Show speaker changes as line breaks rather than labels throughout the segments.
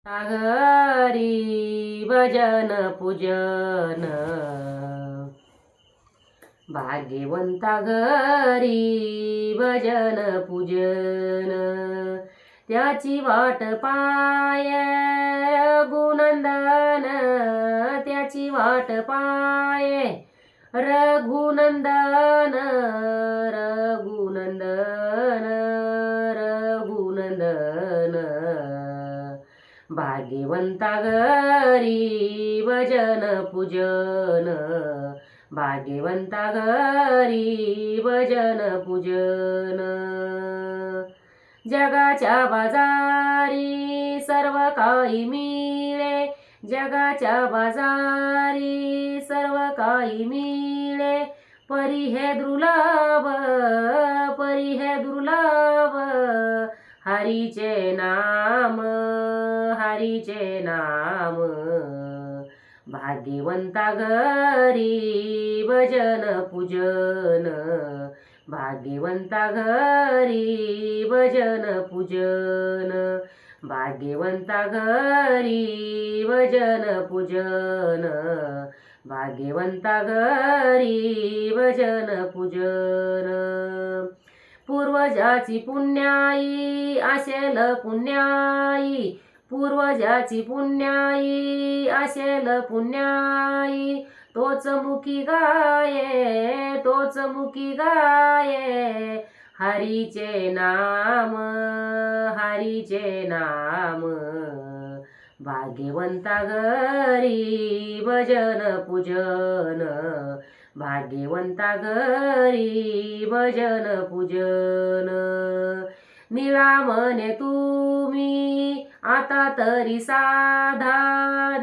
घरी भजन पूजन भाग्यवंता घरी भजन पूजन त्याची वाट पाय रघुनंदन त्याची वाट पाय रघुनंदन रघुनंदन रघुनंदन भाग्यवंता घरी भजन पूजन भाग्यवंता घरी भजन पूजन जगाच्या बाजारी सर्व काही मिळे जगाच्या बाजारी सर्व काही मिळे परी हे दुर्लभ परी हे दुर्लभ हरीचे नाम हरीचे नाम भाग्यवंता घरी भजन पूजन भाग्यवंता घरी भजन पूजन भाग्यवंता घरी भजन पूजन भाग्यवंता घरी भजन पूजन पूर्वजाची पुण्याई असेल पुण्याई पूर्वजाची पुण्याई असेल पुण्याई तोच मुखी गाये तोच मुखी गाये हरीचे नाम हरीचे नाम भाग्यवंता घरी भजन पूजन भाग्यवंता घरी भजन पूजन निळा म्हणे तुम्ही आता तरी साधा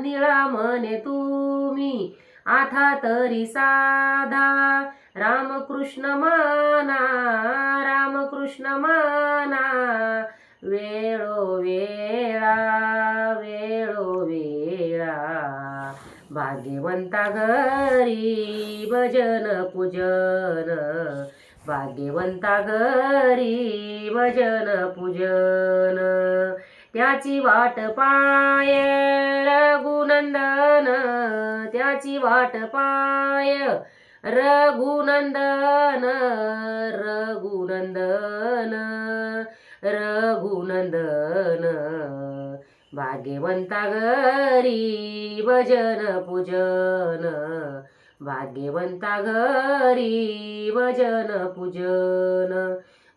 निळा म्हणे तुम्ही आता तरी साधा रामकृष्ण माना रामकृष्ण माना वेळोवेळा वेळोवेळा भाग्यवंता घरी भजन पूजन भाग्यवंता घरी भजन पूजन त्याची वाट पाय रघुनंदन त्याची वाट पाय रघुनंदन रघुनंदन रघुनंदन भाग्यवंता घरी भजन पूजन भाग्यवंता घरी भजन पूजन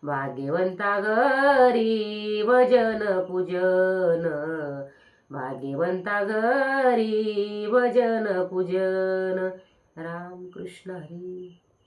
भाग्यवंता घरी भजन पूजन भाग्यवंता घरी भजन पूजन रामकृष्ण हरी।